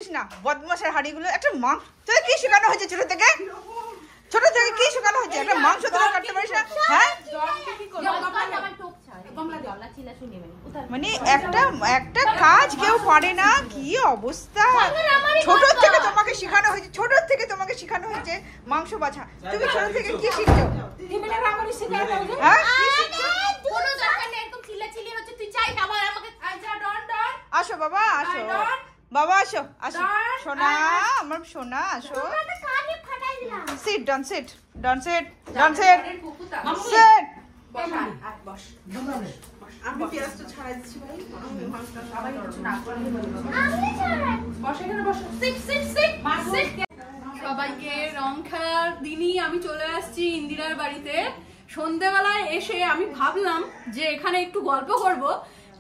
না বদমাশের হাড়িগুলো একটা মাংস তোকে কি শেখানো হয়েছে ছোট থেকে কি শেখানো হয়েছে একটা মাংস তোরা কাটতে পারিস না হ্যাঁ মানে একটা কাজ কেউ পারে না কি অবস্থা ছোট থেকে তোমাকে শেখানো হয়েছে মাংস বাছা তুমি ছোট থেকে কি শিখছো হ্যাঁ আসো বাবা আসো বাবা আসো আসো সোনা আমার সোনা আসো sit down sit down sit down sit sit আমি পেঁয়াজটা ছাড়াই দিচ্ছি ভাই সবাই কিছু না করে বসে এখানে বসো সিট সিট সিট সিট সবাইকে রং খেলার দিনই আমি চলে আসছি ইন্দিরার বাড়িতে সন্ধ্যাবেলায় এসে আমি ভাবলাম যে এখানে একটু গল্প করব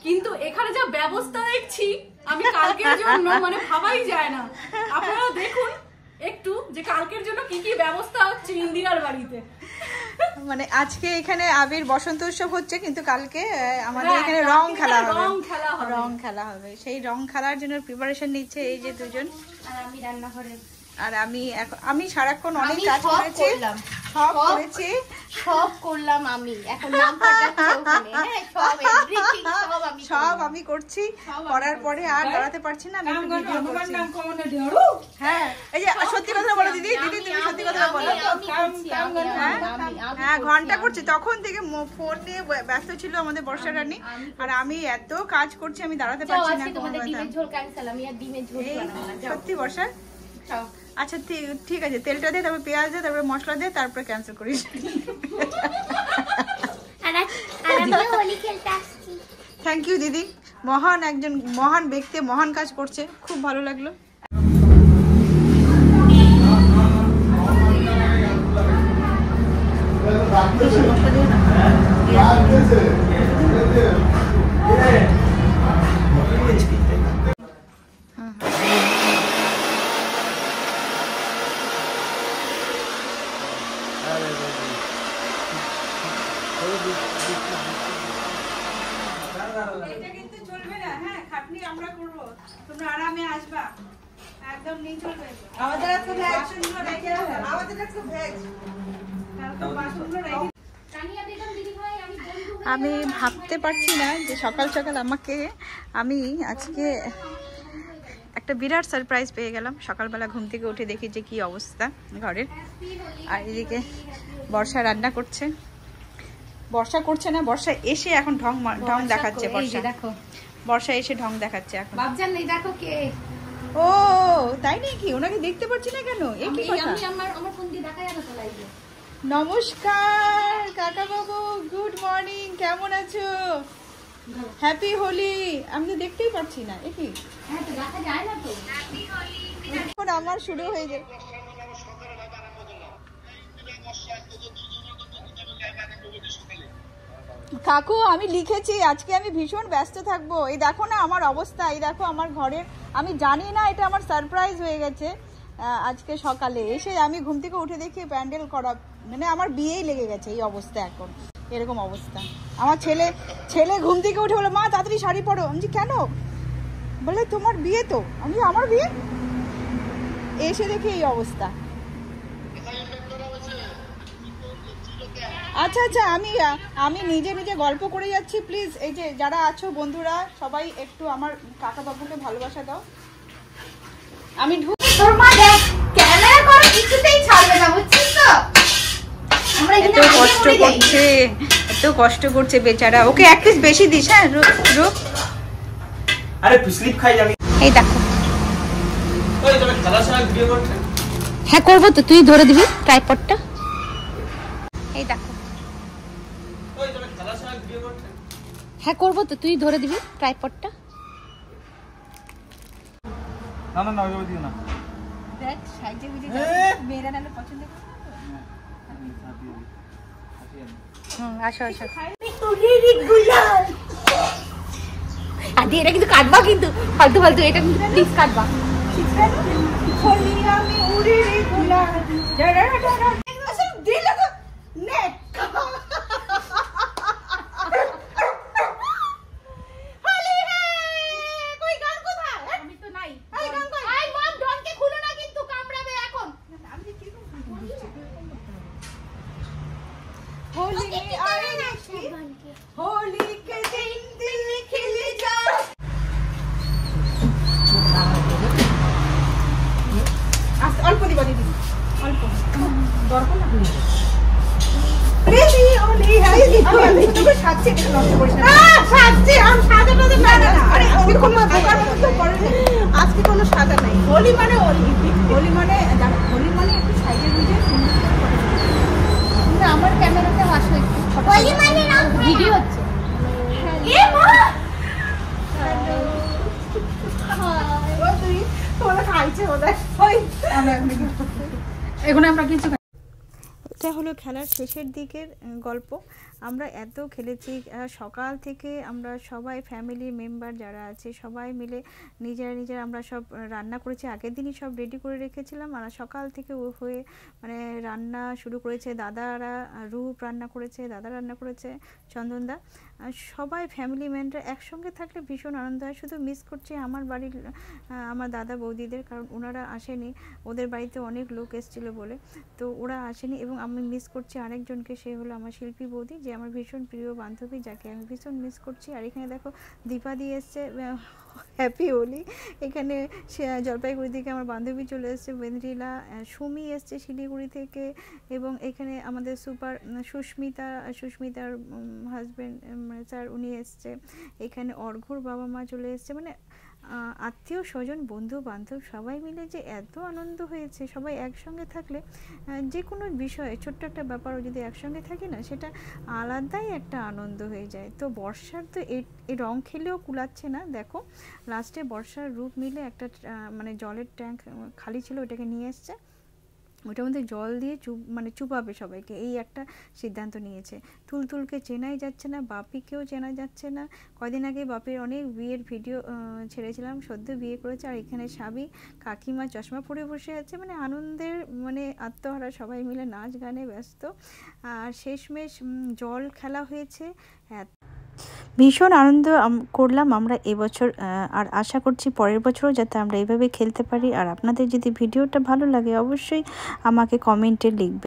কিন্তু এখানে যা ব্যবস্থা দেখছি আমি কালকের জন্য মানে ভাবাই যায় না আপনারা দেখুন একটু যে কালকের জন্য কি কি ব্যবস্থা হচ্ছে ইন্দিরার বাড়িতে মানে আজকে এখানে আবির বসন্ত উৎসব হচ্ছে কিন্তু কালকে আমাদের এখানে রং খেলা হবে সেই রং খেলার জন্য প্রিপারেশন নিচ্ছে এই যে দুজন আর আমি রান্নাঘরে আর আমি সারাক্ষণ অনেক কাজ করেছি সব করলাম আমি এখন নাম পাল্টাচ্ছি ওখানে হ্যাঁ সব এভরিথিং সব আমি করছি করার পরে আর দাঁড়াতে পারছি না আমি ভিডিও করছি হ্যাঁ এই যে সত্যি কথা বলো দিদি তুমি সত্যি কথা বলো হ্যাঁ ঘন্টা করছি তখন থেকে ফোন নিয়ে ব্যস্ত ছিল আমাদের বর্ষা রানী আর আমি এত কাজ করছি আমি দাঁড়াতে পারছি না তোমাদের ডিমের ঝোল ক্যান্সেল আমি আর ডিমের ঝোল বানাবো না সত্যি বর্ষা আচ্ছা ঠিক আছে তেলটা দে তারপর পেঁয়াজ দে তারপর মশলা দে তারপর ক্যান্সেল করিস থ্যাংক ইউ দিদি একজন মহান ব্যক্তি মহান কাজ করছে খুব ভালো লাগলো এটা কিন্তু চলবে না হ্যাঁ খাটনি আমরা করব তোমরা আরামে আসবা একদম নেই চলবে আমাদের আজকে বাসনগুলো রেখে আমাদের আজকে ভেজ তারপর বাসনগুলো রেখে আমি ভাবতে পারছি না যে সকাল সকাল আমি আজকে একটা বিরাট সারপ্রাইজ পেয়ে গেলাম সকালবেলা ঘুম থেকে উঠে দেখি যে কি অবস্থা ঘরের আর এদিকে বর্ষা রান্না করছে বর্ষা করছে না বর্ষা এসে এখন ঢং দেখাচ্ছে বর্ষা এসে ঢং দেখাচ্ছে এখন বাবজান নেই দেখো কে ও তাই নাকি ওনাকে দেখতে পাচ্ছি না কেন এই কি কথা আমি আমার ফোন দিয়ে দেখা যাবে তো লাইভে নমস্কার কাকা বাবু গুড মর্নিং কেমন আছো হ্যাপি হোলি আমি তো দেখতেই পাচ্ছি না এ কি হ্যাঁ তো দেখা যায় না তো হ্যাপি হোলি এখন আমার শুরু হয়ে যায় কাকু আমি লিখেছি আজকে আমি ভীষণ ব্যস্ত থাকবো এই দেখো না আমার অবস্থা এই দেখো আমার ঘরের আমি জানি না এটা আমার সারপ্রাইজ হয়ে গেছে আজকে সকালে এসে আমি ঘুম থেকে উঠে দেখি প্যান্ডেল করা মানে আমার বিয়েই লেগে গেছে এই অবস্থা এখন এরকম অবস্থা আমার ছেলে ঘুম থেকে উঠে বলে মা তাড়াতাড়ি শাড়ি পরো আমি কেন বলে তোমার বিয়ে তো আমি আমার বিয়ে এসে দেখি এই অবস্থা আচ্ছা আচ্ছা আমি নিজে গল্প করে যাচ্ছি প্লিজ এই যে যারা আছো বন্ধুরা সবাই একটু আমার কাকা বাবুকে ভালোবাসা দাও আমি তোর মা দেখ ক্যামেরা করে কিছুতেই ছাড়বে না বুঝছিস তো আমরা এত কষ্ট করছে বেচারা ওকে এক পিস বেশি দিস হ্যাঁ রুক আরে স্লিপ খাই যাবি এই দেখো ওই তোরা খেলার সময় ভিডিও করতে হ্যাঁ করব তো তুই ধরে দিবি ট্রাইপডটা এই দেখো ওই তোরা খেলার সময় ভিডিও করতে হ্যাঁ করব তো তুই ধরে দিবি ট্রাইপডটা না ওইভাবে দিও না দেখ সাইজে বুঝে মেয়েরা নালে পছন্দ করে আসো আদি এটা কিন্তু কাটবা কিন্তু ফালতু এটা কিন্তু প্লিজ কাটবা আমি উড়ে রে গুলাল দিল নে দিদি অল্প দরকার না রে দি আমার এই হাই দি আমি তোকে সাজছে এটা নষ্ট করিস না সাজছে আমি সাজা না না আরে আজকে কোনো দোকান তো করে আজকে কোনো সাজা নাই হোলি মানে হোলি মানে হোলি মানে একটু সাইডে বুঝে সুন্দর করে আমার ক্যামেরাতে আসো একটু হোলি মানে না ভিডিও হচ্ছে এ মা ও তুই তোরা খাইছে ওদের ওই এখন আমরা কিছু এটা হলো খেলার শেষের দিকের গল্প। আমরা এত খেলেছি, সকাল থেকে আমরা সবাই ফ্যামিলি মেম্বার যারা আছে সবাই মিলে নিজেরা আমরা সব রান্না করেছি, আগের দিনই সব রেডি করে রেখেছিলাম। আর সকাল থেকে হয়ে মানে রান্না শুরু করেছে দাদারা, রূপ রান্না করেছে, দাদা রান্না করেছে, চন্দনদা, সবাই ফ্যামিলি মেম্বার একসঙ্গে থাকলে ভীষণ আনন্দ হয়। শুধু মিস করছি আমার বাড়ির আমার দাদা বৌদিদের, কারণ ওনারা আসেনি, ওদের বাড়িতে অনেক লোক এসেছিলো বলে তো ওরা আসেনি। এবং আমি মিস করছি আরেকজনকে, সে হলো আমার শিল্পী বৌদি, যে আমার ভীষণ প্রিয় বান্ধবী, যাকে আমি ভীষণ মিস করছি। আর এখানে দেখো দীপা দিয়ে এসছে, হ্যাপি হোলি। এখানে সে জলপাইগুড়ি থেকে আমার বান্ধবী চলে এসছে বেন্দ্রিলা, সুমি এসছে শিলিগুড়ি থেকে, এবং এখানে আমাদের সুস্মিতার হাজব্যান্ড মানে স্যার উনি এসছে, এখানে অর্ঘ্যর বাবা মা চলে এসছে, মানে আত্মীয় স্বজন বন্ধু বান্ধব সবাই মিলে যে এত আনন্দ হয়েছে। সবাই একসঙ্গে থাকলে যে কোনো বিষয়ে ছোট্ট একটা ব্যাপারও যদি একসঙ্গে থাকে না, সেটা আলাদাই একটা আনন্দ হয়ে যায়। তো বর্ষার তো এই রং খেলেও কুলাচ্ছে না, দেখো লাস্টে বর্ষার রূপ মিলে একটা মানে জলের ট্যাঙ্ক খালি ছিল, ওটাকে নিয়ে এসছে, ওটার মধ্যে জল দিয়ে চুপাবে সবাইকে, এই একটা সিদ্ধান্ত নিয়েছে। তুলতুলকে চেনাই যাচ্ছে না, বাপিকেও চেনা যাচ্ছে না। কদিন আগে বাপির অনেক বিয়ের ভিডিও ছেড়েছিলাম, সদ্য বিয়ে করেছে। আর এখানে সাবি কাকিমা চশমা পরে বসে আছে, মানে আনন্দের মানে আত্মহারা, সবাই মিলে নাচ গানে ব্যস্ত। আর শেষমেশ জল খেলা হয়েছে, ভীষণ আনন্দ করলাম আমরা এবছর। আর আশা করছি পরের বছরও যাতে আমরা এইভাবে খেলতে পারি। আর আপনাদের যদি ভিডিওটা ভালো লাগে অবশ্যই আমাকে কমেন্টে লিখবে।